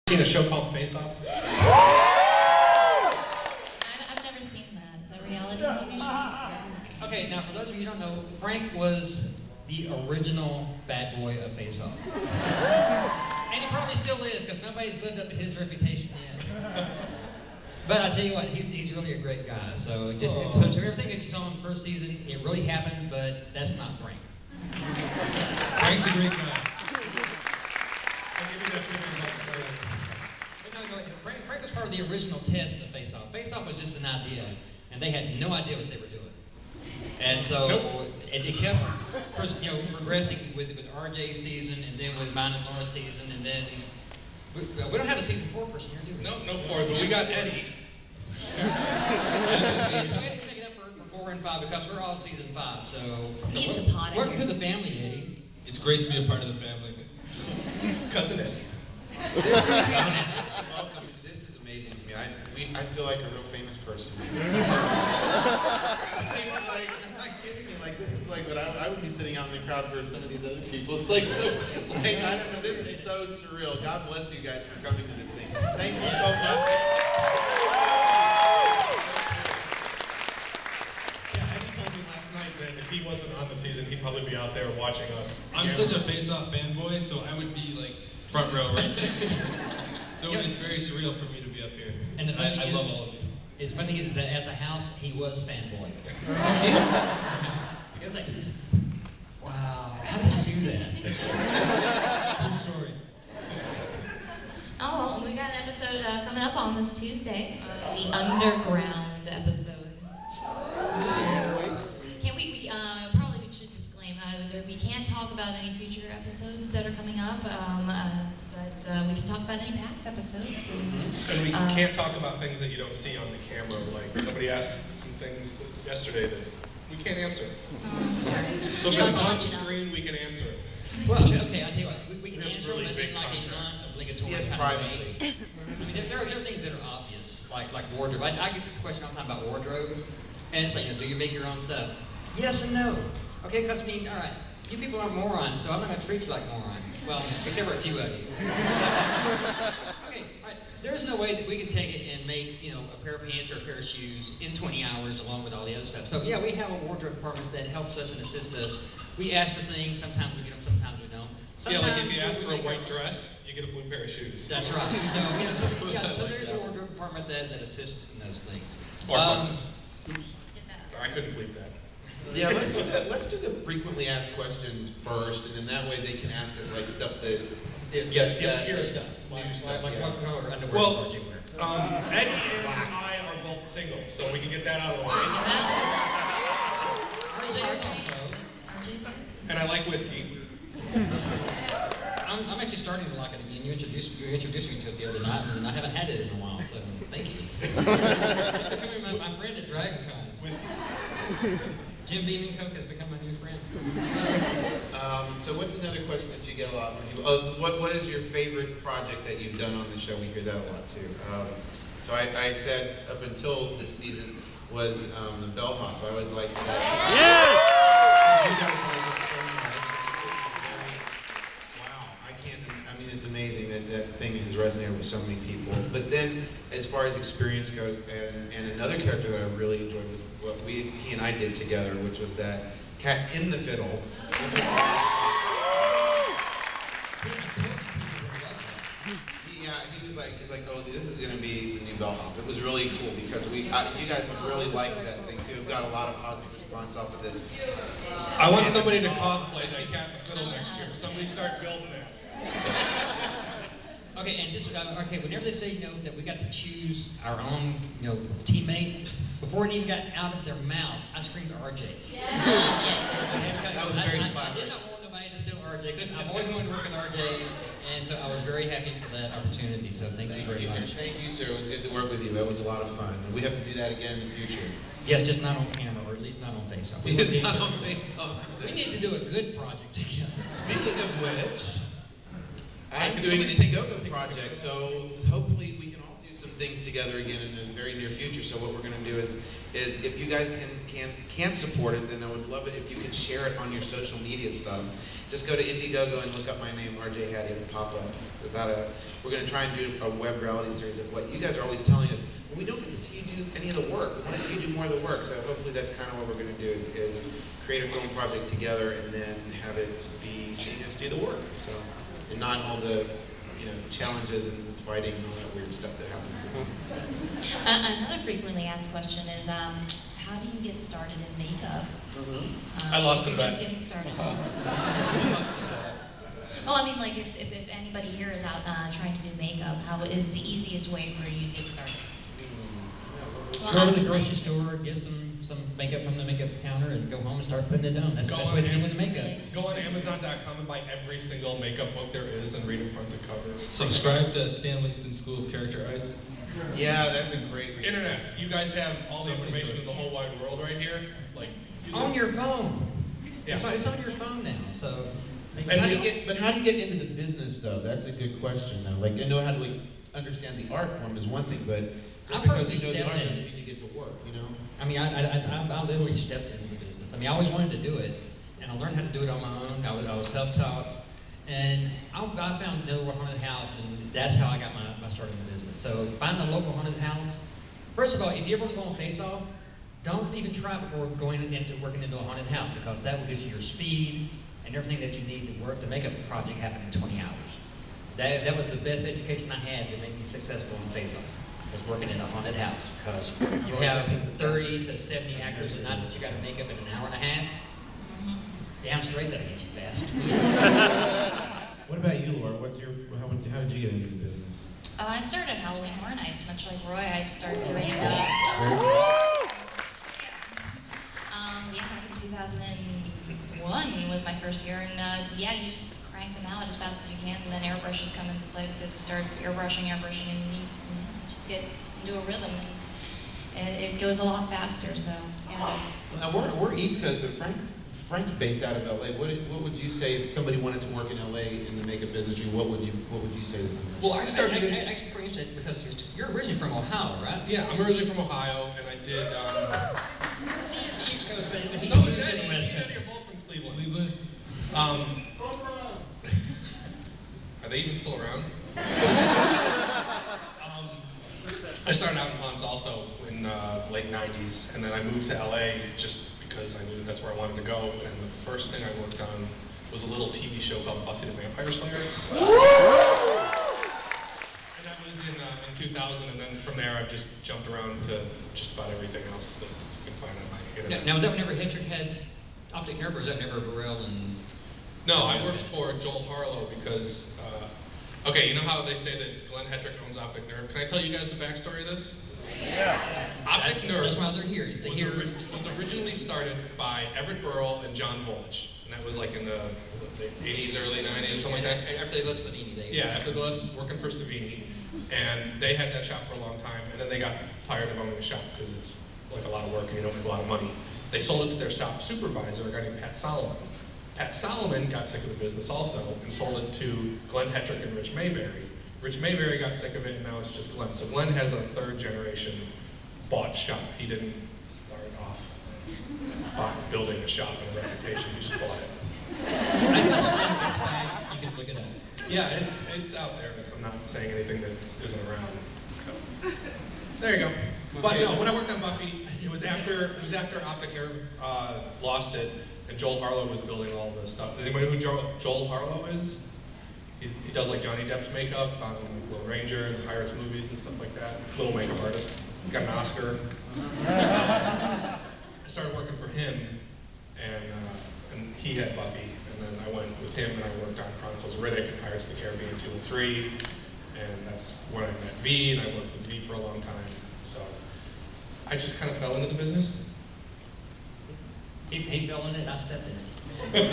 Seen a show called Face Off? I've never seen that. Is that a reality TV show? Okay, now for those of you who don't know, Frank was the original bad boy of Face Off. And he probably still is, because nobody's lived up to his reputation yet. But I tell you what, he's really a great guy. So everything that you saw in the first season, it really happened, but that's not Frank. Frank's a great guy. I'll give you that figure next later. But no, Frank was part of the original test of Face Off. Face Off was just an idea, and they had no idea what they were doing. And so it kept progressing with RJ's season, and then with mine and Laura's season, and then we don't have a season 4 person here, do we? No fours, but we got Eddie. So Eddie's making up for 4 and 5 because we're all season 5. So He's a pot in welcome here. to the family, Eddie. It's great to be a part of the family. Cousin Eddie. Welcome. This is amazing to me. I feel like a real famous person. I'm not kidding you. Like, this is like what I would be sitting out in the crowd for some of these other people. It's like so, like, I don't know. This is so surreal. God bless you guys for coming to this thing. Thank you so much. Yeah, Eddie told me last night that if he wasn't on the season, he'd probably be out there watching us. I'm such a Face Off fanboy, so I would be like front row right there. So it's very surreal for me to be up here. And the funny I thing love all of you. It's funny is that at the house he was fanboy. He was like, wow, how did you do that? True story. Oh, well, we got an episode coming up on this Tuesday, the Underground episode. Can we probably we should disclaim, we can't talk about any future episodes that are coming up, but we can talk about any past episodes. And we can't talk about things that you don't see on the camera. Like somebody asked some things yesterday that we can't answer. So if it's on the screen, we can answer it. Well, okay, I'll tell you what, we can We have answer really them in big like a contracts. non-obligatory See us kind of privately. way. I mean, there are things that are obvious, like wardrobe. I get this question all the time about wardrobe, and it's like, do you make your own stuff? Yes and no. Okay, because I mean, all right, you people are morons, so I'm not going to treat you like morons. Well, except for a few of you. Okay, all right. There's no way that we can take it and make, a pair of pants or a pair of shoes in 20 hours along with all the other stuff. So yeah, we have a wardrobe department that helps us and assists us. We ask for things, sometimes we get them, sometimes we don't. Yeah, Sometimes like if you ask for a make white dress, you get a blue pair of shoes. That's right. So there's a wardrobe department that assists in those things. Or boxes. I couldn't bleep that. Yeah, let's do that. Let's do the frequently asked questions first, and then that way they can ask us like stuff that. The obscure stuff. New stuff, Like yeah. what color underwear Well, did you wear? Eddie and I are both single, so we can get that out of the way. RJ is also. And I like whiskey. I'm actually starting to like it again. You introduced me to it the other night, and I haven't had it in a while, so thank you. It's becoming my friend at Dragoncon. Whiskey. Jim Beam and Coke has become my new friend. So what's another question that you get a lot from people? What is your favorite project that you've done on the show? We hear that a lot too. So I said up until this season was the bellhop. I always liked that. Yes! You guys like it so much. Wow, I mean, it's amazing that that thing has resonated with so many people. But then, as far as experience goes, and another character that I really enjoyed was what he and I did together, which was that cat in the fiddle. Yeah, he was like, oh, this is going to be the new bellhop. It was really cool because you guys have really liked that thing too. We've got a lot of positive response off of it. I want somebody to cosplay that cat in the fiddle next year. Somebody start building that. Okay, and just whenever they say that we got to choose our own teammate, before it even got out of their mouth, I screamed RJ. That was very I clever. did not want nobody to steal RJ because I've always wanted to work with RJ, and so I was very happy for that opportunity. So thank you very much. Thank you, sir. It was good to work with you. That was a lot of fun. We have to do that again in the future. Yes, just not on camera, or at least not on Face-Off. We need to do a good project together. Speaking of which, I'm doing an Indiegogo project, so hopefully we can all do some things together again in the very near future. So what we're going to do is if you guys can't support it, then I would love it if you could share it on your social media stuff. just go to Indiegogo and look up my name, RJ Hattie, it'll pop up. It's about we're going to try and do a web reality series of what you guys are always telling us. Well, we don't get to see you do any of the work. We want to see you do more of the work. So hopefully that's kind of what we're going to do is create a film project together and then have it be seeing us do the work. So, and not all the challenges and fighting and all that weird stuff that happens. Another frequently asked question is, how do you get started in makeup? I lost a bet. Just getting started. Well, I mean, like, if anybody here is out trying to do makeup, how is the easiest way for you to get started? Go to the grocery store, get some makeup from the makeup counter, and go home and start putting it on. That's the best way to deal with the makeup. Go on Amazon.com and buy every single makeup book there is and read it front to cover. Subscribe to Stan Winston School of Character Arts. Yeah, that's a great reason. Internet. You guys have all the information in the whole wide world right here. Like, on your phone. Yeah. It's on your phone now. So. But how do you get into the business though? That's a good question though. Like, I know how to understand the art form is one thing, but just because you know the art doesn't mean you get to work, I mean, I literally stepped into the business. I mean, I always wanted to do it, and I learned how to do it on my own. I was self-taught, and I found another haunted house, and that's how I got my start in the business. So find a local haunted house. First of all, if you ever go on face-off, don't even try before going into working into a haunted house, because that will give you your speed and everything that you need to make a project happen in 20 hours. That was the best education I had to make me successful in face-off. Was working in a haunted house, because you have 30 to 70 actors a night that you got to make up in an hour and a half. Damn straight that'll get you fast. What about you, Laura? How did you get into the business? I started at Halloween Horror Nights, much like Roy. I just started doing back in 2001 was my first year, and you just crank them out as fast as you can, and then airbrushes come into play because you start airbrushing, and you just get into a rhythm, and it goes a lot faster. So yeah. Now we're East Coast, but Frank's based out of LA. What would you say if somebody wanted to work in LA in the makeup industry? What would you say to them? Well, I started actually pretty interesting because you're originally from Ohio, right? Yeah, I'm originally from Ohio, and I did. The East Coast, but So is Eddie. You're both from Cleveland. Are they even still around? I started out in Hans also in late 90s, and then I moved to LA just because I knew that's where I wanted to go, and the first thing I worked on was a little TV show called Buffy the Vampire Slayer. And that was in 2000, and then from there I've just jumped around to just about everything else that you can find on my internet. Now was that whenever Hedrick had optic nerve, or was that never Burrell and... No, I worked for Joel Harlow because, okay, you know how they say that Glenn Hedrick owns Optic Nerve? Can I tell you guys the backstory of this? Yeah. Optic Nerve That's why they're here. was originally started by Everett Burrell and John Bullich. And that was like in the 80s, early 90s, something like that. After they left Savini. Yeah, after they left working for Savini. And they had that shop for a long time, and then they got tired of owning the shop because it's like a lot of work and you don't make a lot of money. They sold it to their shop supervisor, a guy named Pat Solomon. Pat Solomon got sick of the business also and sold it to Glenn Hedrick and Rich Mayberry. Rich Mayberry got sick of it, and now it's just Glenn. So Glenn has a third generation bought shop. He didn't start off by building a shop and a reputation, he just bought it. That's fine. You can look it up. Yeah, it's out there. I'm not saying anything that isn't around. So there you go. But no, when I worked on Buffy, it was after Optic Nerve lost it, and Joel Harlow was building all the stuff. Does anybody know who Joel Harlow is? He does like Johnny Depp's makeup on Lone Ranger and the Pirates movies and stuff like that. Little makeup artist. He's got an Oscar. I started working for him, and he had Buffy, and then I went with him and I worked on Chronicles of Riddick and Pirates of the Caribbean 2 and 3, and that's when I met V, and I worked with V for a long time. So I just kind of fell into the business. He fell in it, I stepped in it.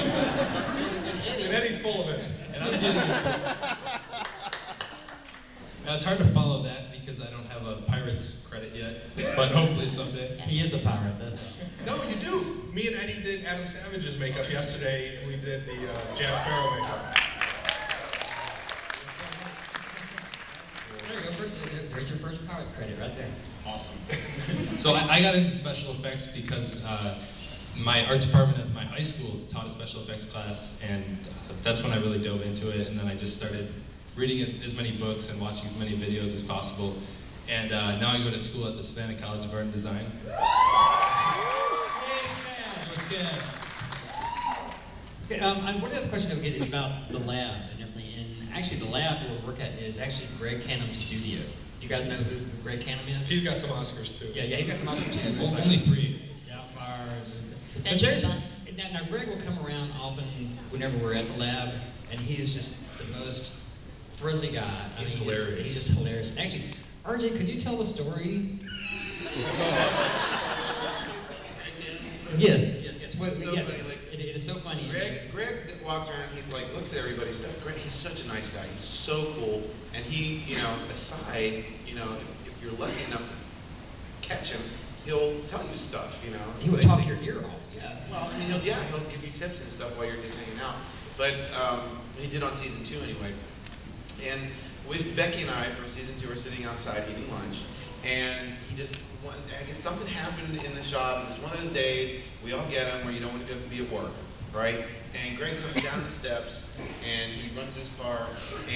And Eddie's full of it. And I'm getting into it. Now it's hard to follow that because I don't have a Pirates credit yet, but hopefully someday. He is a pirate, that's No, you do. Me and Eddie did Adam Savage's makeup yesterday, and we did the Jack Sparrow makeup. There you go. There's your first pirate credit right there. Awesome. So I got into special effects because my art department at my high school taught a special effects class, and that's when I really dove into it. And then I just started reading as many books and watching as many videos as possible. And now I go to school at the Savannah College of Art and Design. Okay, one other question I would get is about the lab and everything. And actually, the lab we work at is actually Greg Canham's studio. You guys know who Greg Canham is? He's got some Oscars too. Yeah, he's got some Oscars too. Only 3. Yeah, but Benjamin there's, Button. now Greg will come around often whenever we're at the lab, and he is just the most friendly guy. He's hilarious. He's just hilarious. Actually, RJ, could you tell the story? Yes. Well, It's so yeah, funny, like, it is so funny. Greg walks around, he like looks at everybody's stuff. Greg, he's such a nice guy. He's so cool. And he, aside, if you're lucky enough to catch him, he'll tell you stuff, He would say talk things. your ear off. Yeah. Well, he'll give you tips and stuff while you're just hanging out. But he did on season 2 anyway. And with Becky and I from season 2 are sitting outside eating lunch, and I guess something happened in the shop. It's one of those days we all get them where you don't want to go be at work, right? And Greg comes down the steps, and he runs to his car,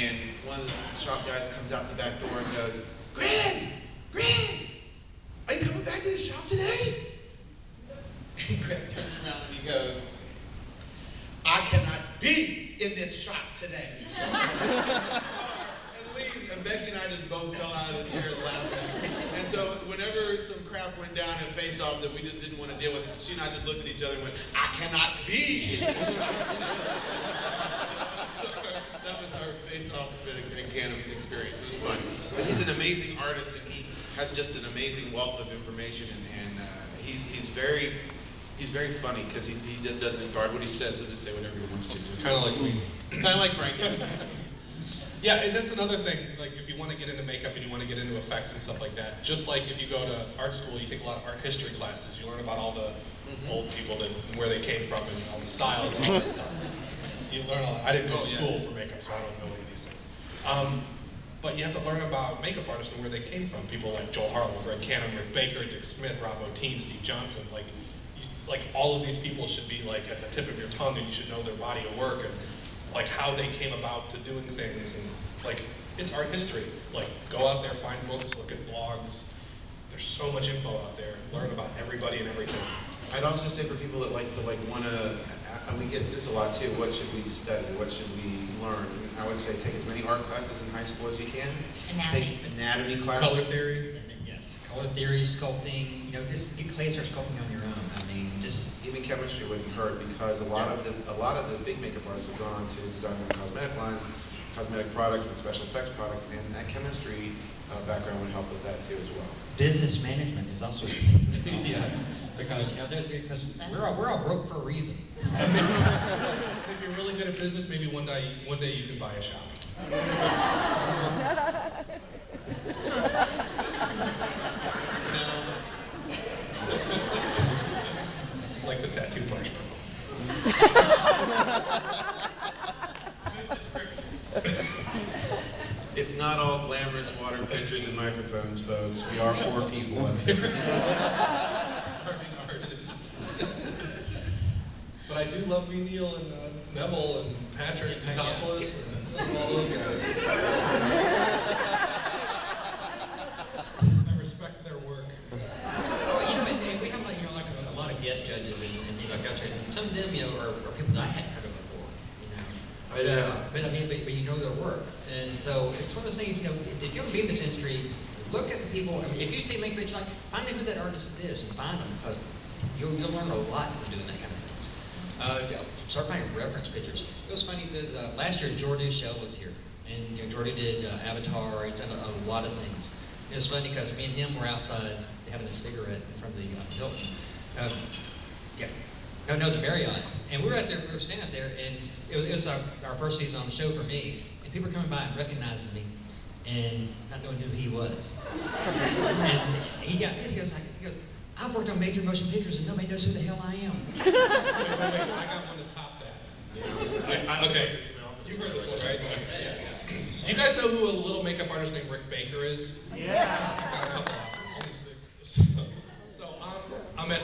and one of the shop guys comes out the back door and goes, Greg, are you coming back to the shop today? And Greg turns around and he goes, I cannot be in this shop today. And leaves, and Becky and I just both fell out of the chairs laughing. And so whenever some crap went down at Face Off that we just didn't want to deal with, she and I just looked at each other and went, I cannot be in this shop today. That was our Face Off Greg Canham experience. It was fun. But he's an amazing artist, and he has just an amazing wealth of information, and he's very funny because he just doesn't guard what he says, so just say whatever he wants to. So Kind of like me. kind of like Frank. Yeah, and that's another thing. Like, if you want to get into makeup and you want to get into effects and stuff like that, just like if you go to art school, you take a lot of art history classes. You learn about all the old people and where they came from and all the styles and all that stuff. You learn a lot. I didn't go to school for makeup, so I don't know any of these things. But you have to learn about makeup artists and where they came from. People like Joel Harlow, Greg Canham, Rick Baker, Dick Smith, Rob Bottin, Steve Johnson. Like all of these people should be like at the tip of your tongue, and you should know their body of work and like how they came about to doing things, and like it's art history. Like go out there, find books, look at blogs. There's so much info out there. Learn about everybody and everything. I'd also say for people that like to we get this a lot too. What should we study? What should we learn? I would say take as many art classes in high school as you can. Anatomy. Take anatomy classes. Color theory. Yes, color theory, sculpting. Just get clay, start sculpting on your own. I mean, just Even chemistry wouldn't hurt because a lot of the big makeup artists have gone on to design their cosmetic lines, cosmetic products, and special effects products, and that chemistry background would help with that too as well. business management is also a thing. Yeah. Because we're all broke for a reason. If you're really good at business, maybe one day you can buy a shop. Like the tattoo marshmallow. It's not all glamorous water pitchers and microphones, folks. We are poor people up here. Starving artists. But I do love me, Neil, and Neville, and Patrick Totopoulos, and all those guys. I respect their work. Well, we have like a lot of guest judges and things like that. And some of them, are people that I hadn't heard of before. But you know their work. And so it's one of those things, if you want to be in this industry, look at the people. I mean, if you see make pictures, find out who that artist is and find them, because you'll learn a lot from doing that kind of things. Start finding reference pictures. It was funny because last year Jordy Shell was here, and Jordy did Avatar. He's done a lot of things. It was funny because me and him were outside having a cigarette in front of the Hilton. The Marriott. And we were out there, we were standing out there, and it was our first season on the show for me. And people were coming by and recognizing me and not knowing who he was. And he goes, I've worked on major motion pictures and nobody knows who the hell I am. Wait, I got one to top that. Okay, you've heard this one, right? Do you guys know who a little makeup artist named Rick Baker is? Yeah. Got a couple options, only 6. So I'm I'm at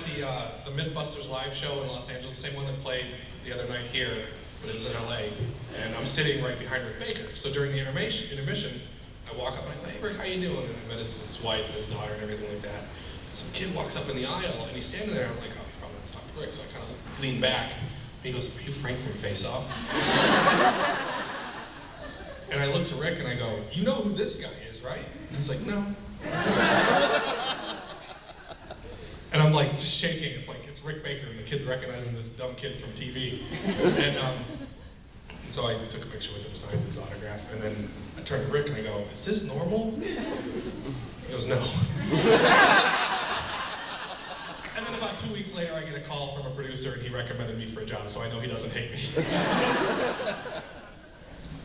the Mythbusters live show in Los Angeles, the same one that played the other night here, but it was in LA, and I'm sitting right behind Rick Baker. So during the intermission, I walk up and I go, hey Rick, how you doing? And I met his wife and his daughter and everything like that. And some kid walks up in the aisle and he's standing there, and I'm like, oh, he probably wants to talk to Rick. So I kind of lean back. And he goes, are you Frank from Face Off? And I look to Rick and I go, you know who this guy is, right? And he's like, no. And I'm like just shaking. It's like it's Rick Baker, and the kid's recognizing this dumb kid from TV. And so I took a picture with him, signed his autograph, and then I turned to Rick and I go, "Is this normal?" He goes, "No." And then about 2 weeks later, I get a call from a producer, and he recommended me for a job, so I know he doesn't hate me.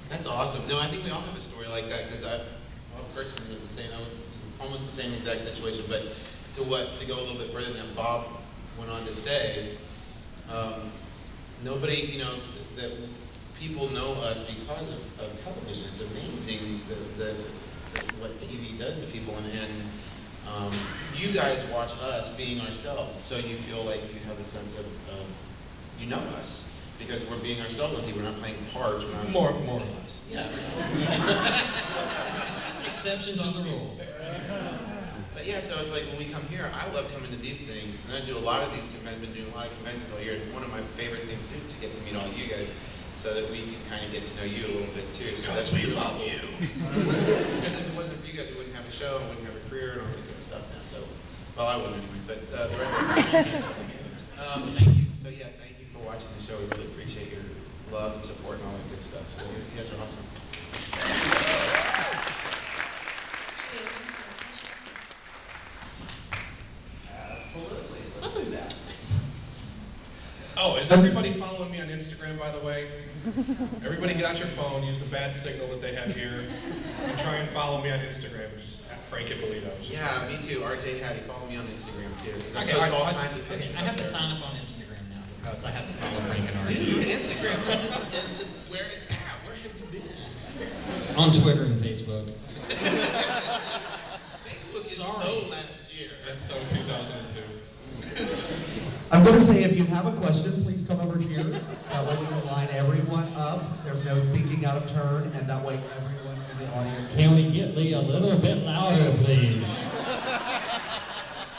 That's awesome. No, I think we all have a story like that, because Kurtzman was the same. I was almost the same exact situation, but to go a little bit further than Bob went on to say, nobody, that people know us because of television. It's amazing what TV does to people, and you guys watch us being ourselves, so you feel like you have a sense of you know us because we're being ourselves on TV. We're not playing parts. We're not More or less. Yeah. Exception to the rule. But yeah, so it's like when we come here, I love coming to these things, and I do a lot of these conventions. I've been doing a lot of conventions all year. And one of my favorite things to do is to get to meet all you guys, so that we can kind of get to know you a little bit too. So Because we love you. Because if it wasn't for you guys, we wouldn't have a show, and we wouldn't have a career, and all that good stuff now. So, well, I wouldn't anyway. But the rest of you, thank you. So yeah, thank you for watching the show. We really appreciate your love and support and all that good stuff. So you guys are awesome. Absolutely. Let's do that. Oh, is everybody following me on Instagram, by the way? Everybody get out your phone, use the bad signal that they have here, and try and follow me on Instagram. It's just at Frank Ippolito. Yeah, me too. RJ Hattie, follow me on Instagram too. I Okay, post all kinds of pictures. I have to up there. sign up on Instagram now because I have to follow Frank and RJ. Dude, Instagram is where it's at. Where have you been? On Twitter and Facebook. Facebook is so last year. That's so 2002. I'm going to say if you have a question, please come over here. That way we can line everyone up. There's no speaking out of turn, and that way everyone in the audience. Can we get Lee a little bit louder, please?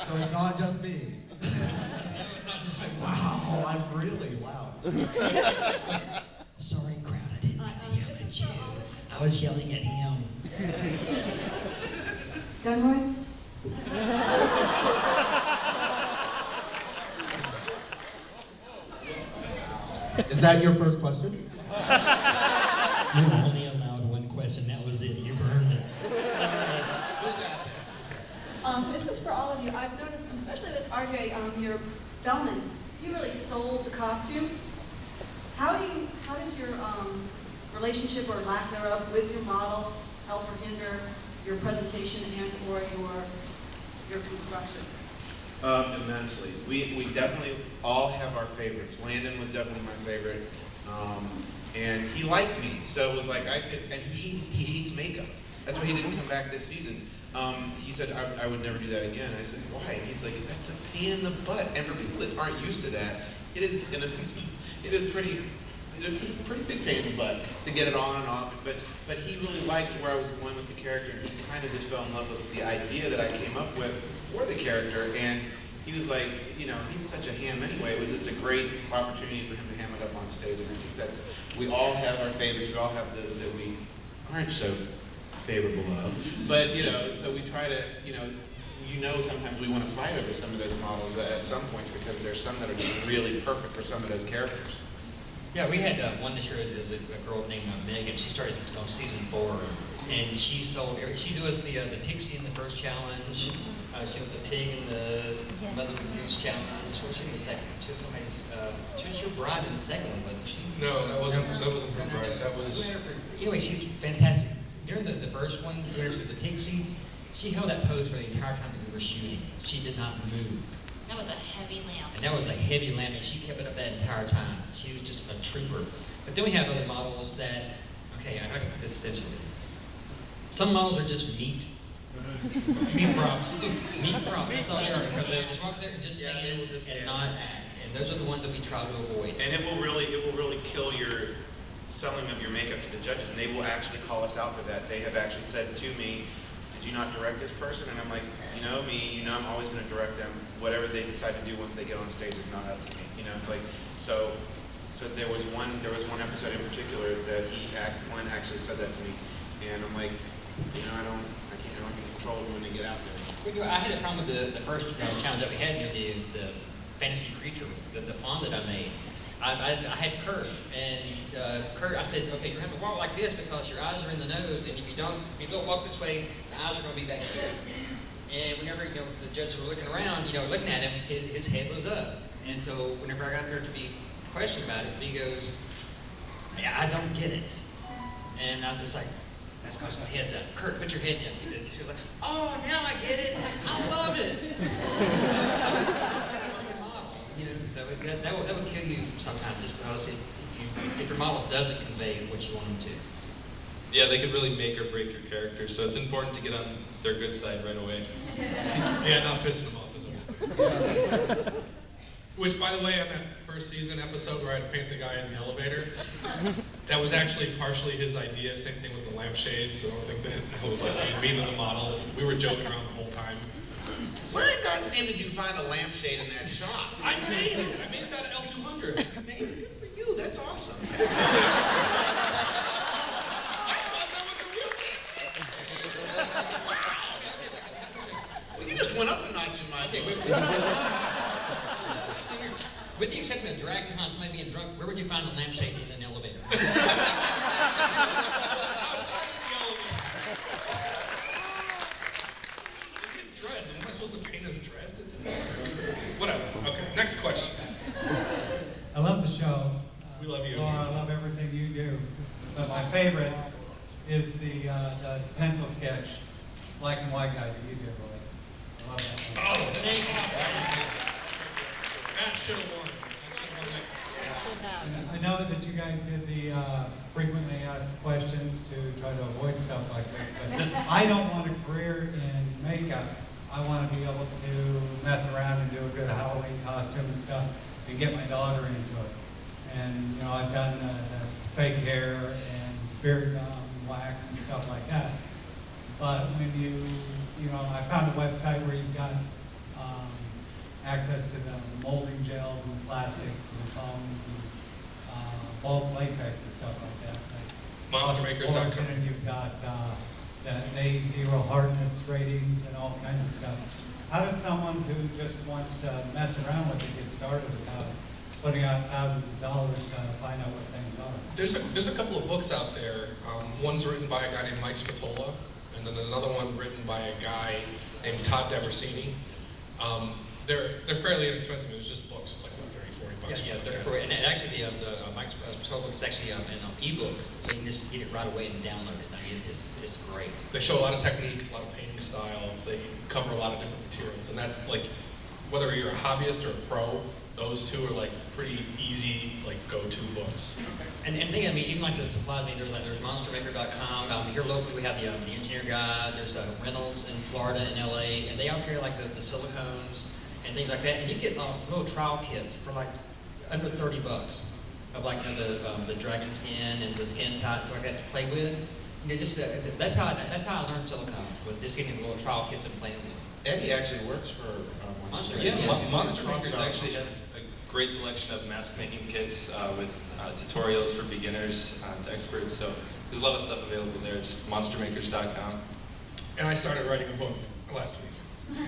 So it's not just me. It's not just like, wow. Wow, I'm really loud. Sorry, crowd, I didn't mean to yell at you. I was yelling at him. Gunroy? Is that your first question? You're only allowed one question. That was it. You burned it. This is for all of you. I've noticed, especially with RJ, your Bellman, you really sold the costume. How does your relationship or lack thereof with your model help or hinder your presentation and or your construction? Immensely. We definitely all have our favorites. Landon was definitely my favorite. And he liked me, so it was like I could, and he hates makeup. That's why he didn't come back this season. He said, I would never do that again. I said, why? He's like, that's a pain in the butt. And for people that aren't used to that, it is pretty big pain in the butt to get it on and off. But he really liked where I was going with the character, and he kind of just fell in love with the idea that I came up with for the character. And he was like, he's such a ham anyway. It was just a great opportunity for him to ham it up on stage. And I think we all have our favorites. We all have those that we aren't so favorable of. But, so we try to, sometimes we want to fight over some of those models at some points because there's some that are just really perfect for some of those characters. Yeah, we had one this year. There's a girl named Megan. She started on season 4, and she sold. She was the pixie in the first challenge. She was the pig in the Mother Goose challenge. What was she in the second? She was somebody's. She was your bride in the second one, wasn't she? No, that wasn't her bride. That was. Anyway, she's fantastic. During the first one, where she was the pixie, she held that pose for the entire time that we were shooting. She did not move. That was a heavy lamp. And that was a heavy lamp, and she kept it up that entire time. She was just a trooper. But then we have other models that, okay, I can put this essentially. Some models are just neat. Meat props. Meat props, that's all they are, Just because they'll stand. just walk there and just Yeah, stand they will just and stand. not act. And those are the ones that we try to avoid. And it will really kill your selling of your makeup to the judges, and they will actually call us out for that. They have actually said to me, did you not direct this person? And I'm like, you know me, you know I'm always going to direct them. Whatever they decide to do once they get on stage is not up to me. You know, it's like, so there was one episode in particular that Glenn actually said that to me, and I'm like, you know, I don't can control them when they get out there. I had a problem with the first challenge that we had, the fantasy creature, the fawn that I made. I had Kurt, and Kurt, I said, okay, you're gonna have to walk like this because your eyes are in the nose, and if you don't walk this way, the eyes are gonna be back here. And whenever the judges were looking around, looking at him, his head was up. And so whenever I got there to be questioned about it, he goes, yeah, I don't get it. And I was like, that's because his head's up. Kurt, put your head down. She was like, oh, now I get it. I love it. So that would kill you sometimes, just because if your model doesn't convey what you want them to. Yeah, they could really make or break your character, so it's important to get on their good side right away. Yeah, not pissing them off is always good. Which, by the way, on that first season episode where I had to paint the guy in the elevator, that was actually partially his idea. Same thing with the lampshades, so I don't think that was like mean to the model. We were joking around the whole time. Where in God's name did you find a lampshade in that shop? I made it! I made it out of L200. Good for you, that's awesome. I thought that was a real thing. Wow! Well, you just went up a notch in my book. With the exception of Dragoncon, somebody being drunk, where would you find a lampshade in an elevator? Dreads. Am I supposed to paint his dreads? Whatever. Okay, next question. I love the show. We love you. Laura, I love everything you do. But my favorite is the pencil sketch, black and white guy that you did, Roy. I love that one. Oh, thank you. Matt should have won. I know that you guys did the frequently asked questions to try to avoid stuff like this, but I don't want a career in makeup. I want to be able to mess around and do a good Halloween costume and stuff and get my daughter into it. And I've done fake hair and spirit gum, wax and stuff like that. But when I found a website where you've got access to the molding gels and the plastics and the foams and bulk latex and stuff like that. Monstermakers.com. And you've got the A0 hardness ratings and all kinds of stuff. How does someone who just wants to mess around with it get started without putting out thousands of dollars to find out what things are? There's a couple of books out there. One's written by a guy named Mike Spatola, and then another one written by a guy named Todd Deversini. They're fairly inexpensive. It's just books. It's like $30, $40. Yeah, they're free. And actually, the Mike's book is actually an ebook, so you can just get it right away and download it. I mean, it's great. They show a lot of techniques, a lot of painting styles. They cover a lot of different materials, and that's like whether you're a hobbyist or a pro. Those two are like pretty easy, like go-to books. And even like the supplies. There's monstermaker.com. Here locally, we have the Engineer Guide. There's Reynolds in Florida and LA, and they all carry like the silicones and things like that. And you get little trial kits for like under $30 of like the dragon skin and the skin tight, so I got to play with. That's how I learned silicones, was just getting the little trial kits and playing with them. Eddie actually works for Monster Maker. Yeah, Monster Makers actually has a great selection of mask making kits with tutorials for beginners to experts. So there's a lot of stuff available there. Just monstermakers.com. And I started writing a book last week. So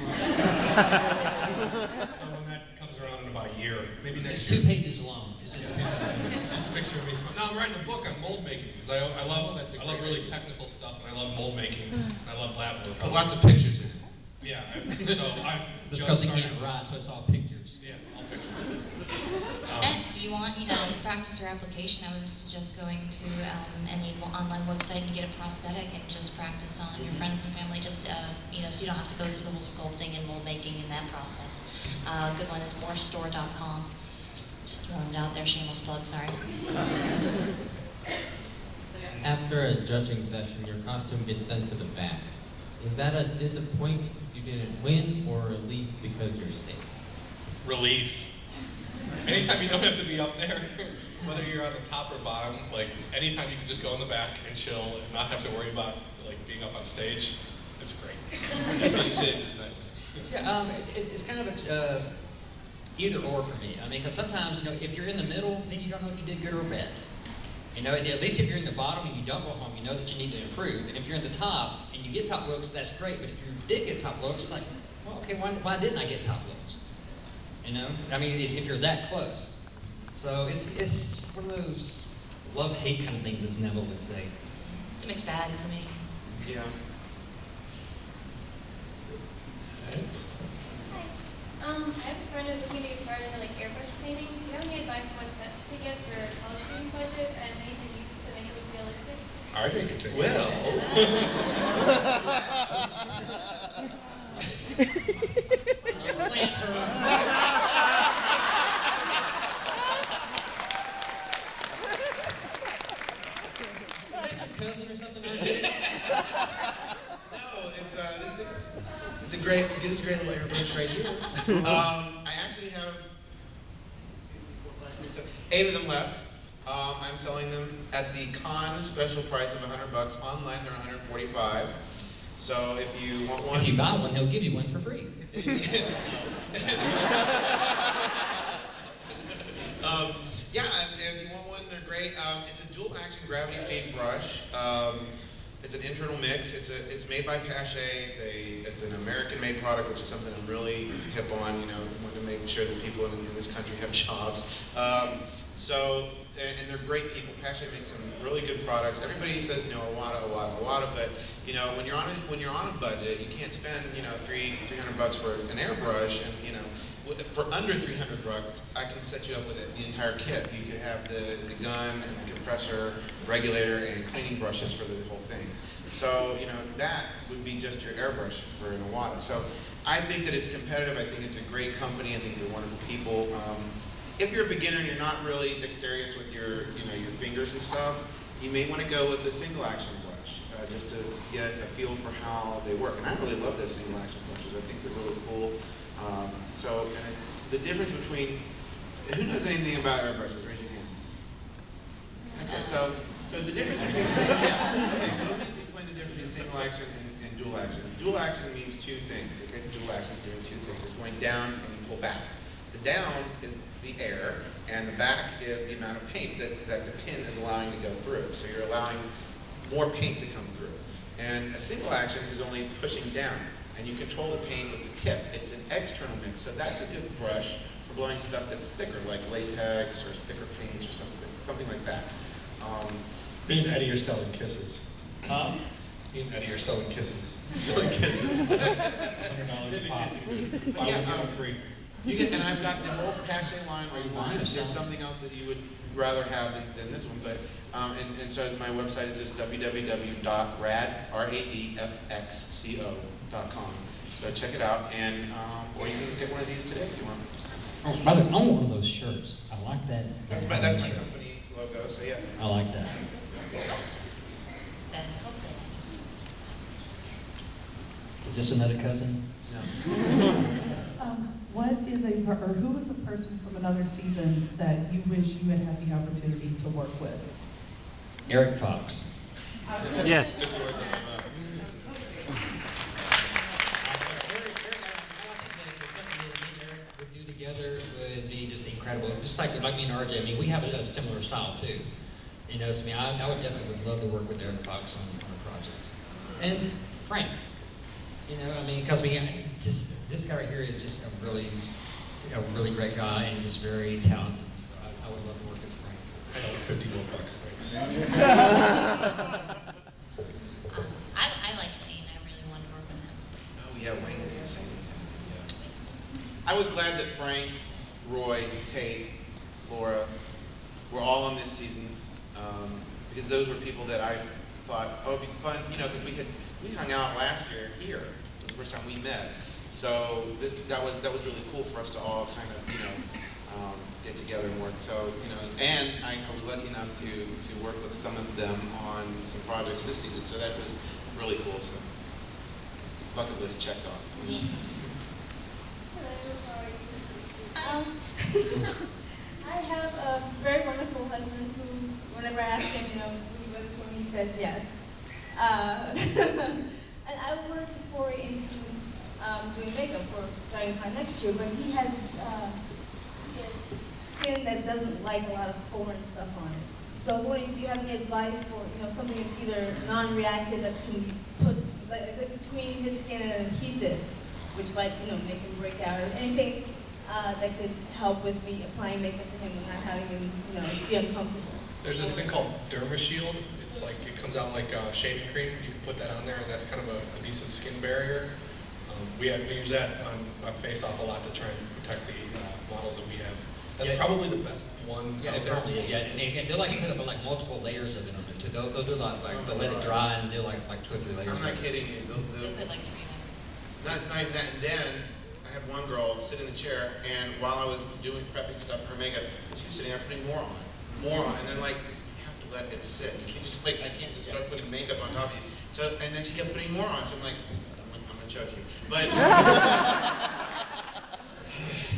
when that comes around in about a year, maybe next It's year. 2 pages long. It's just It's just a picture of me. No, I'm writing a book on mold making because I love really technical stuff and I love mold making. I love lab work. Put lots of pictures in it. Yeah, I'm That's just because he started. can't write, so it's all pictures. Yeah, all pictures. And if you want, to practice your application, I would suggest going to any online website and get a prosthetic and just practice on your friends and family, just, so you don't have to go through the whole sculpting and mold making in that process. A good one is morphstore.com. Just throwing it out there, shameless plug, sorry. After a judging session, your costume gets sent to the back. Is that a disappointment because you didn't win, or a relief because you're safe? Relief. Anytime you don't have to be up there, whether you're on the top or bottom, like anytime you can just go in the back and chill and not have to worry about like being up on stage, it's great. Being safe is nice. Yeah, it's kind of a, either or for me. I mean, because sometimes, if you're in the middle, then you don't know if you did good or bad. At least if you're in the bottom and you don't go home, you know that you need to improve. And if you're in the top and you get top looks, that's great. But if you did get top looks, it's like, well, okay, why didn't I get top looks? I mean, if you're that close. So it's one of those love-hate kind of things, as Neville would say. It's a mixed bag for me. Yeah. Hi. I have a friend who's looking to get started in like airbrush painting. Do you have any advice on what sets to get for a college student budget and any techniques to make it look realistic? RJ can take Cousin or something? No, this is a great little airbrush right here. I actually have 8 of them left. I'm selling them at the con special price of $100. Online, they're $145. So if you want one, if you buy one, he'll give you one for free. Yeah, if you want one, they're great. It's a dual action gravity feed brush. It's an internal mix. It's made by Pache. It's an American-made product, which is something I'm really hip on. Want to make sure that people in this country have jobs. And they're great people. Pache makes some really good products. Everybody says, Iwata, but when you're on a budget, you can't spend $300 for an airbrush, and for under $300, I can set you up with the entire kit. You could have the gun and the compressor, regulator, and cleaning brushes for the whole thing. So, that would be just your airbrush for an Iwata. So, I think that it's competitive. I think it's a great company. I think they're wonderful people. If you're a beginner and you're not really dexterous with your fingers and stuff, you may want to go with the single action brush, just to get a feel for how they work. And I really love those single action brushes. I think they're really cool. The difference between, who knows anything about airbrushes? Raise your hand. Okay, so the difference between, so let me explain the difference between single action and dual action. Dual action means 2 things. Okay, the dual action is doing 2 things. It's going down and you pull back. The down is the air, and the back is the amount of paint that the pin is allowing to go through. So you're allowing more paint to come through. And a single action is only pushing down, and you control the paint with the tip. It's an external mix, so that's a good brush for blowing stuff that's thicker, like latex or thicker paints or something like that. Me and Eddie are selling kisses. Huh? Me and Eddie are selling kisses. Selling kisses. $100 a pop. Buy one, get one free. And I've got the whole Pache line online. If there's something else that you would rather have than this one, but so my website is just www.radfxco.com. So check it out, and or you can get one of these today if you want. Oh, brother, I want one of those shirts. I like that. That's my company logo. So yeah. I like that. Then hopefully. Is this another cousin? No. What is who is a person from another season that you wish you had had the opportunity to work with? Eric Fox. Yes. Eric, I like the stuff that me and Eric would do together would be just incredible. Just like me and RJ, I mean, we have a similar style too. So I would definitely love to work with Eric Fox on a project. And Frank. Because this guy right here is just a really great guy and just very talented. So I would love to work with Frank. I know, $50 thanks. I like Wayne. I really want to work with him. Oh yeah, Wayne is insanely talented. Yeah. I was glad that Frank, Roy, Tate, Laura were all on this season because those were people that I thought, oh, it'd be fun, because we hung out last year here. It was the first time we met. So that was really cool for us to all kind of get together and work. So and I was lucky enough to work with some of them on some projects this season. So that was really cool. So bucket list checked off. Yeah. Hello, how are you? I have a very wonderful husband who, whenever I ask him, will you go this way, he says yes. And I wanted to foray into doing makeup for Dragoncon next year, but he has skin that doesn't like a lot of foreign stuff on it. So I was wondering if you have any advice for something that's either non-reactive that can be put like between his skin and an adhesive, which might make him break out, or anything that could help with me applying makeup to him and not having him be uncomfortable. There's this thing called DermaShield. It's like, it comes out like shaving cream. You can put that on there, and that's kind of a decent skin barrier. We use that on Face Off a lot to try and protect the models that we have. That's probably the best one Yeah, out it there. probably is. Yeah, and they'll like put up like multiple layers of it on it too. They'll do they'll let it dry and do like 2 or 3 layers. I'm not kidding you. They put like 3 layers. No, it's not even that. And then I had one girl sit in the chair, and while I was prepping stuff for her makeup, she's sitting there putting more on, and then like, you have to let it sit. You can't just I can't just start putting makeup on top of you. So, and then she kept putting more on. So I'm like, I'm gonna choke you. But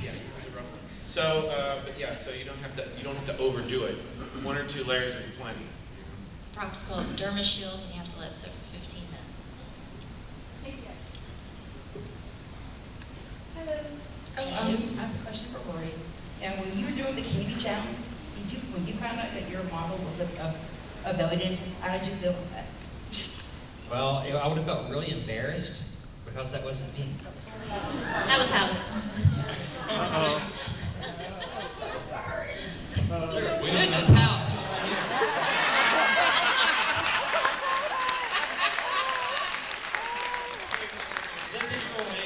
yeah, it was a rough one. So, but yeah, so you don't have to overdo it. 1 or 2 layers is plenty. Product's called DermaShield, and you have to let it sit for 15 minutes. Thank you, guys. Hello. I have a question for Rory. Now, when you were doing the candy challenge, when you found out that your model was a belly dancer, how did you feel with that? Well, I would have felt really embarrassed because that wasn't me. That was House. This is House. This is Roy.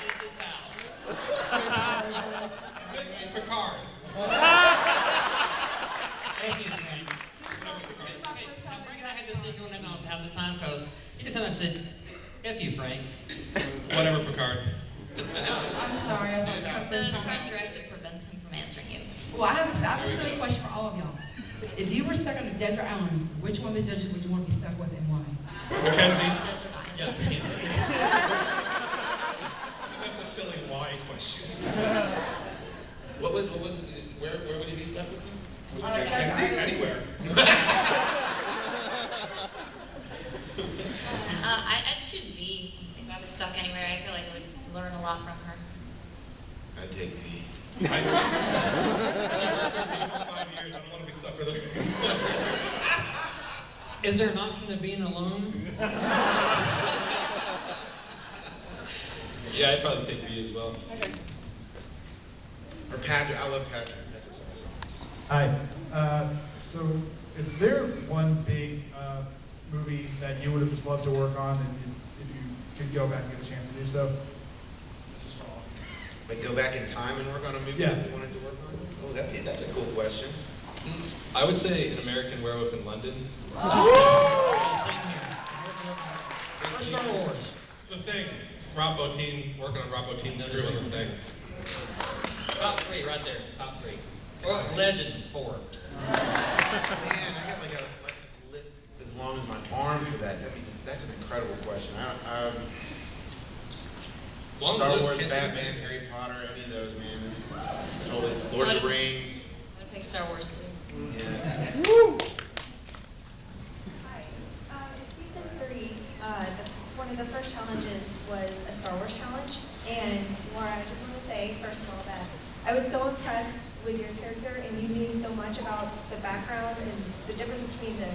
This is House. This is Picard. Thank you, Frank. Frank and I had this thing going on at the house this time because he just I said, F you, Frank. Whatever, Picard. I'm sorry, I'm not The current directive prevents him from answering you. Well, I have a question for all of y'all. If you were stuck on a desert island, which one of the judges would you want to be stuck with and why? Mackenzie. Desert Island. Yeah, That's a silly why question. What was where would you be stuck with him? Mackenzie, anywhere. I'd choose V. If I was stuck anywhere, I feel like I would learn a lot from her. I'd take V. I've been for 5 years. I don't want to be stuck with her. Is there an option of being alone? Yeah, I'd probably take B as well. Or Patrick. I love Patrick. Patrick's awesome. Hi. So, is there one big movie that you would have just loved to work on, and if you could go back and get a chance to do so? Like go back in time and work on a movie that we wanted to work on? Oh, that's a cool question. I would say An American Werewolf in London. Same here. Or Star Wars. The Thing. Rob Bottin, working on Rob Bottin's crew on The Thing. Top 3 right there. Top 3. Or Legend 4. Man, I got like a list as long as my arm for that. That's an incredible question. Star Wars, Batman, Harry Potter, any of those, man. It's totally Lord of the Rings. I'm gonna pick Star Wars too. Yeah. Hi. In season 3, one of the first challenges was a Star Wars challenge. And Laura, I just want to say, first of all, that I was so impressed with your character, and you knew so much about the background and the difference between the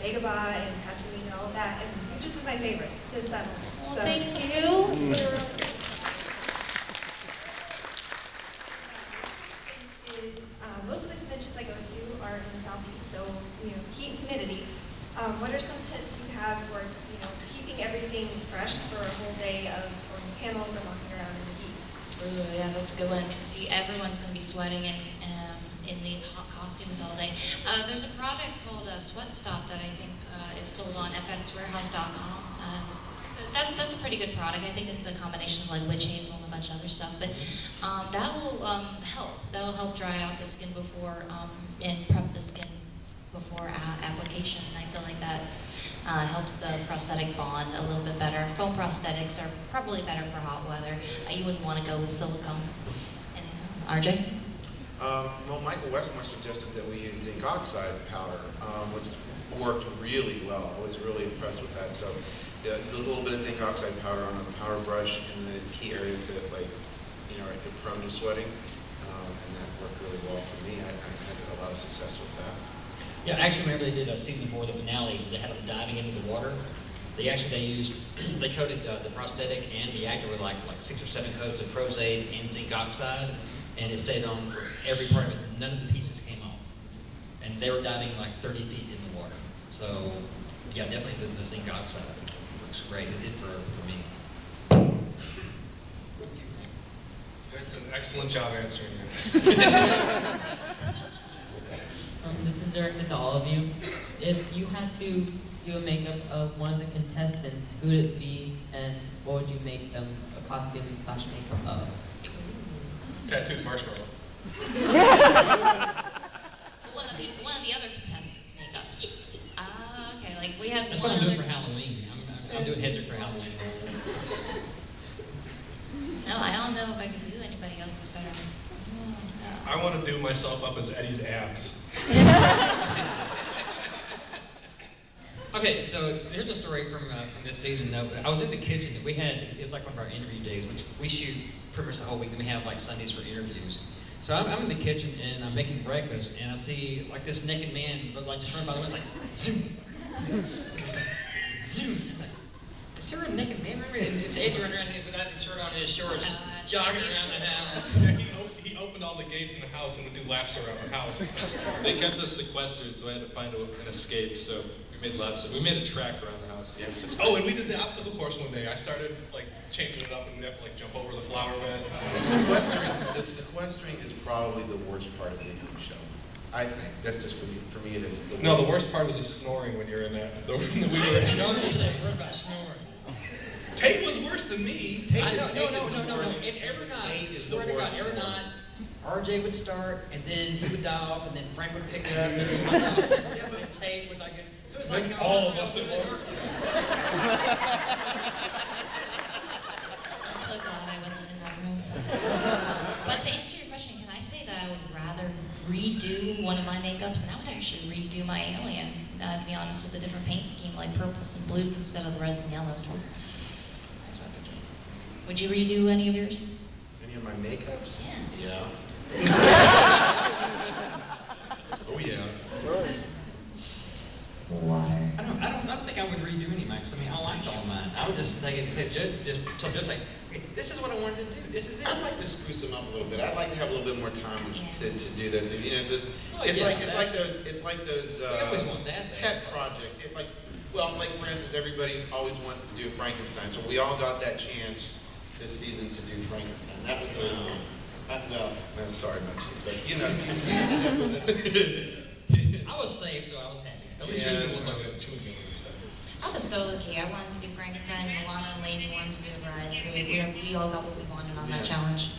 Dagobah and Tatooine and all of that. And you've just been my favorite since that moment. Well, so, thank you. Most of the conventions I go to are in the southeast, so heat and humidity. What are some tips you have for keeping everything fresh for a whole day of panels and walking around in the heat? Ooh, yeah, that's a good one because everyone's going to be sweating in these hot costumes all day. There's a product called Sweat Stop that I think is sold on fxwarehouse.com. That's a pretty good product. I think it's a combination of like witch hazel and a bunch of other stuff, but that will help. That will help dry out the skin before and prep the skin before application. And I feel like Helps the prosthetic bond a little bit better. Foam prosthetics are probably better for hot weather. You wouldn't want to go with silicone. RJ? Well, Michael Westmore suggested that we use zinc oxide powder, which worked really well. I was really impressed with that. So a little bit of zinc oxide powder on a powder brush in the key areas that, like, you know, are prone to sweating, and that worked really well for me. I had a lot of success with that. Yeah, actually, whenever they did season 4, the finale, they had them diving into the water. They used, they coated the prosthetic and the actor with like 6 or 7 coats of Prozade and zinc oxide, and it stayed on for every part of it. None of the pieces came off. And they were diving like 30 feet in the water. So, yeah, definitely the zinc oxide works great. It did for me. You did an excellent job answering it. This is directed to all of you. If you had to do a makeup of one of the contestants, who would it be, and what would you make them a costume / makeup of? Tattoos marshmallow. One of the other contestants' makeups. Okay, like we have That's one what I'm doing other. for Halloween. I'm doing Hedrick for Halloween. No, I don't know if I could do anybody else's better. I want to do myself up as Eddie's abs. Okay, so here's a story from this season. I was in the kitchen. It was like one of our interview days, which we shoot pretty much the whole week. Then we have like Sundays for interviews. So I'm in the kitchen and I'm making breakfast, and I see like this naked man, but like just running by the window, it's like zoom, zoom. It's like, is there a naked man? And it's Eddie running around without his shirt on and his shorts, just jogging around the house. Yeah, he opened all the gates in the house and would do laps around the house. They kept us sequestered, so I had to find an escape. So we made laps. We made a track around the house. Yes. Oh, and we did the obstacle course one day. I started like changing it up, and we have to like jump over the flower beds. The sequestering is probably the worst part of being on the show. I think that's just for me. For me, it is. No, the worst part was the snoring when you're in that. Don't you say a word about snoring. Tate was worse than me. No. It's every night. Swear to God, every night, RJ would start, and then he would die off, and then Frank would pick it up, and then he would die off, and then Tate would like it. So it's like, you know, all of us at once. I'm so glad I wasn't in that room. But to answer your question, can I say that I would rather redo one of my makeups, and I would actually redo my alien, to be honest, with a different paint scheme, like purples and blues instead of the reds and yellows. That's what I would do. Would you redo any of yours? Any of my makeups? Yeah. Oh yeah. Water. I don't think I would redo any of mine, 'cause I mean, I liked all mine. I would just take it to just like, okay, this is what I wanted to do. This is it. I'd like to spruce them up a little bit. I'd like to have a little bit more time to do those things. You know, Oh, it's yeah, like those we always want that, though. pet projects. Like for instance, everybody always wants to do Frankenstein, so we all got that chance this season to do Frankenstein. That was really cool. I'm sorry about you, but you know. I was safe, so I was happy. At least you didn't look like a chewing gum instead. I was so lucky. I wanted to do Frankenstein, Milana and Lainey wanted to do the Rise. We all got what we wanted on that challenge.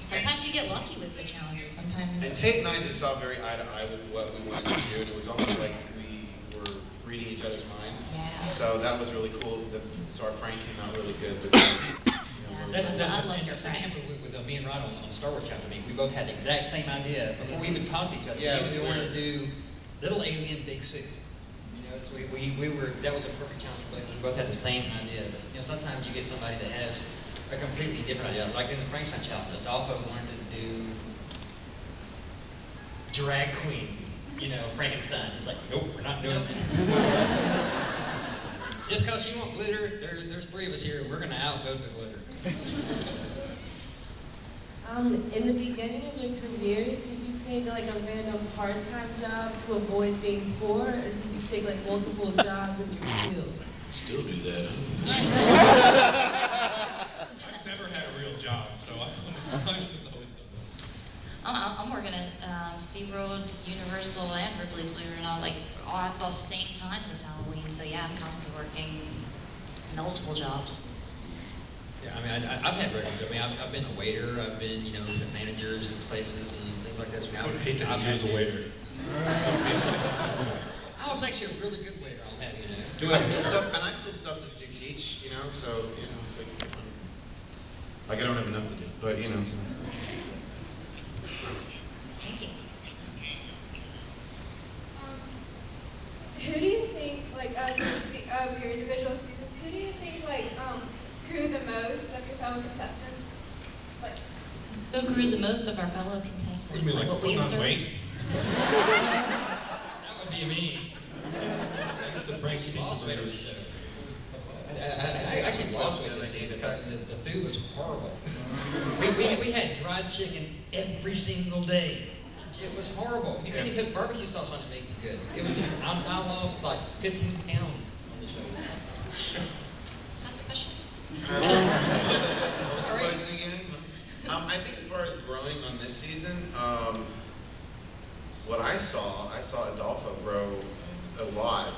Sometimes you get lucky with the challenges. Sometimes. And Tate and I just saw very eye to eye with what we wanted to do, and it was almost like we were reading each other's minds. Yeah. So that was really cool. So our Frank came out really good. But, I love your Frank. With me and Rod on the Star Wars chapter meeting, we both had the exact same idea before we even talked to each other. Yeah, we wanted to do little alien big suit. You know, so we were, that was a perfect challenge for us. We both had the same idea. But you know, sometimes you get somebody that has a completely different idea. Like in the Frankenstein challenge, Adolfo wanted to do drag queen, you know, Frankenstein. It's like, nope, we're not doing that. Just because you want glitter, there's 3 of us here, and we're going to outvote the glitter. In the beginning of your careers, did you take like a random part-time job to avoid being poor, or did you take like multiple jobs in your field? Still do that. I've never had a real job, so I just always done that. I'm working at SeaWorld, Universal, and Ripley's, believe it or not, like all at the same time this Halloween. So yeah, I'm constantly working multiple jobs. Yeah, I mean, I've had records. I mean, I've been a waiter. I've been, you know, managers in places and things like that. So I would hate to have you as a waiter. I was actually a really good waiter, I'll have you know. I still substitute teach, you know, so, you know, it's like I don't have enough to do, but, you know, so. Thank you. Who do you think, like, of your individual seasons, who do you think, like, grew the most of your fellow contestants? Like, Who grew the most of our fellow contestants? What do you mean, like what we putting on observed? weight? That would be me. That's the Frank's I Pizza lost weight on the Burgers. show. I actually lost weight this season because the food was horrible. We had fried chicken every single day. It was horrible. You couldn't even put barbecue sauce on it to make it good. It was just, I lost like 15 pounds on the show. That's the question. Question again? I think as far as growing on this season, what I saw Adolfo grow a lot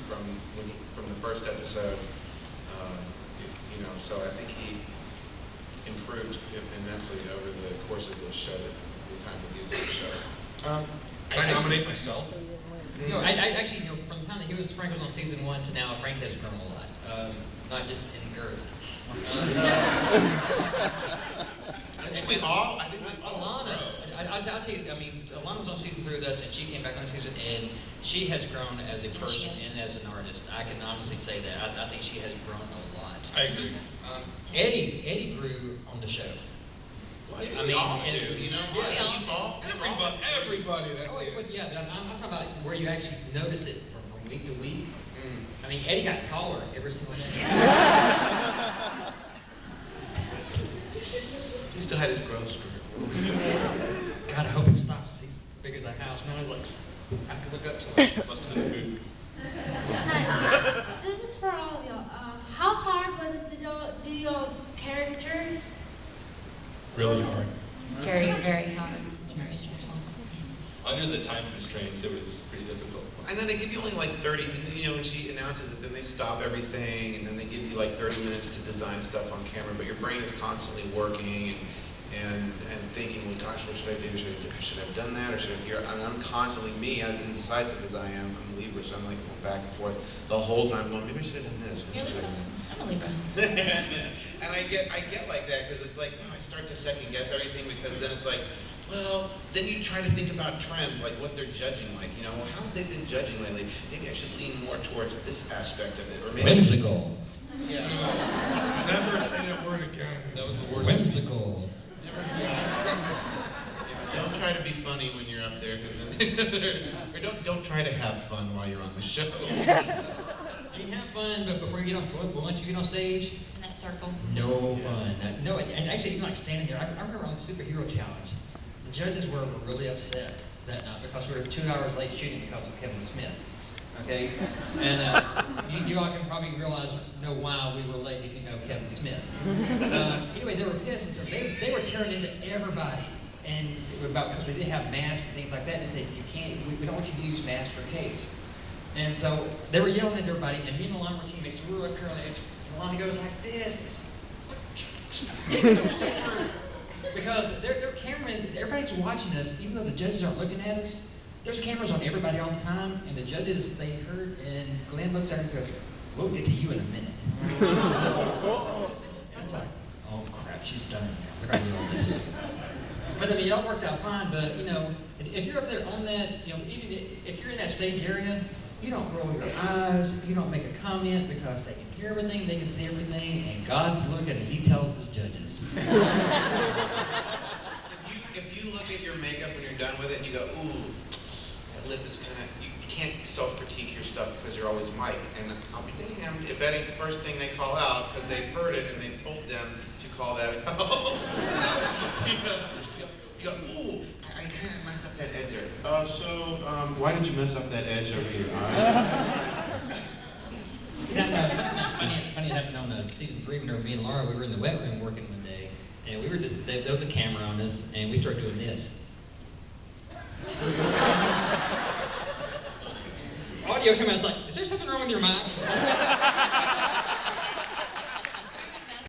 from the first episode. You know, so I think he improved immensely over the course of the show, the time that he was on the show. Can I nominate myself? You know, I actually, you know, from the time that Frank was on season 1 to now, Frank has grown a lot. Not just in girth. I think we all Alana, I'll tell you, I mean, Alana was on season 3 with us, and she came back on season, and she has grown as a person and as an artist. I can honestly say that. I think she has grown a lot. I agree. Eddie grew on the show. Well, I mean, all do, you know? Everybody, that's it. Yeah, I'm talking about where you actually notice it from week to week. I mean, Eddie got taller every single day. He still had his growth spurt. God, I hope it stops. He's big as a house. Now he's like, I can look up to him. Must have been food. Hi. This is for all of y'all. How hard was it to do y'all's characters? Really hard. Very, very hard. It's very stressful. Under the time constraints, it was pretty difficult. I know they give you only like 30, you know, when she announces it, then they stop everything, and then they give you like 30 minutes to design stuff on camera, but your brain is constantly working and thinking, well, gosh, what should I do? Should I have done that, or should I? And I'm constantly, me, as indecisive as I am, I'm a Libra, so I'm like going back and forth the whole time, going, maybe I should have done this. You're Libra. I'm a Libra. And I get like that, because it's like, oh, I start to second guess everything, because then it's like, well, then you try to think about trends, like what they're judging, like, you know, well, how have they been judging lately? Maybe I should lean more towards this aspect of it, or maybe Whimsical. Yeah. Never say that word again. That was the word. Whimsical. Yeah, don't try to be funny when you're up there, because then, or don't try to have fun while you're on the show. You can have fun, but before you get on, once you get on stage, In that circle. no fun. No, and actually, even like standing there, I remember on the superhero challenge, the judges were really upset that night because we were 2 hours late shooting because of Kevin Smith. Okay, and you all can probably know why we were late if you know Kevin Smith. Anyway, they were pissed, and so they were tearing into everybody, and because we didn't have masks and things like that. They said we don't want you to use masks for capes. And so they were yelling at everybody, and me and Alana were teammates. We were up here on the edge, and Alana goes like this. It's like, because they're cameraing, everybody's watching us, even though the judges aren't looking at us. There's cameras on everybody all the time, and the judges, they heard, and Glenn looks at her and goes, "We'll get to you in a minute." And it's like, oh crap, she's done it now. They're gonna do all this. But I mean, y'all worked out fine, but you know, if you're up there on that, you know, even if you're in that stage area, you don't roll your eyes, you don't make a comment, because they can hear everything, they can see everything, and God's looking and He tells the judges. If you look at your makeup when you're done with it and you go, ooh, that lip is kind of, you can't self-critique your stuff because you're always Mike. And I'll be damned if that ain't the first thing they call out because they've heard it and they've told them to call that out. You go, ooh, I kind of messed up that edge there. Why did you mess up that edge over your eye? Funny happened on season 3 when me and Laura, we were in the wet room working one day, and we were just, there was a camera on us, and we started doing this. Audio came out, it's like, is there something wrong with your mics?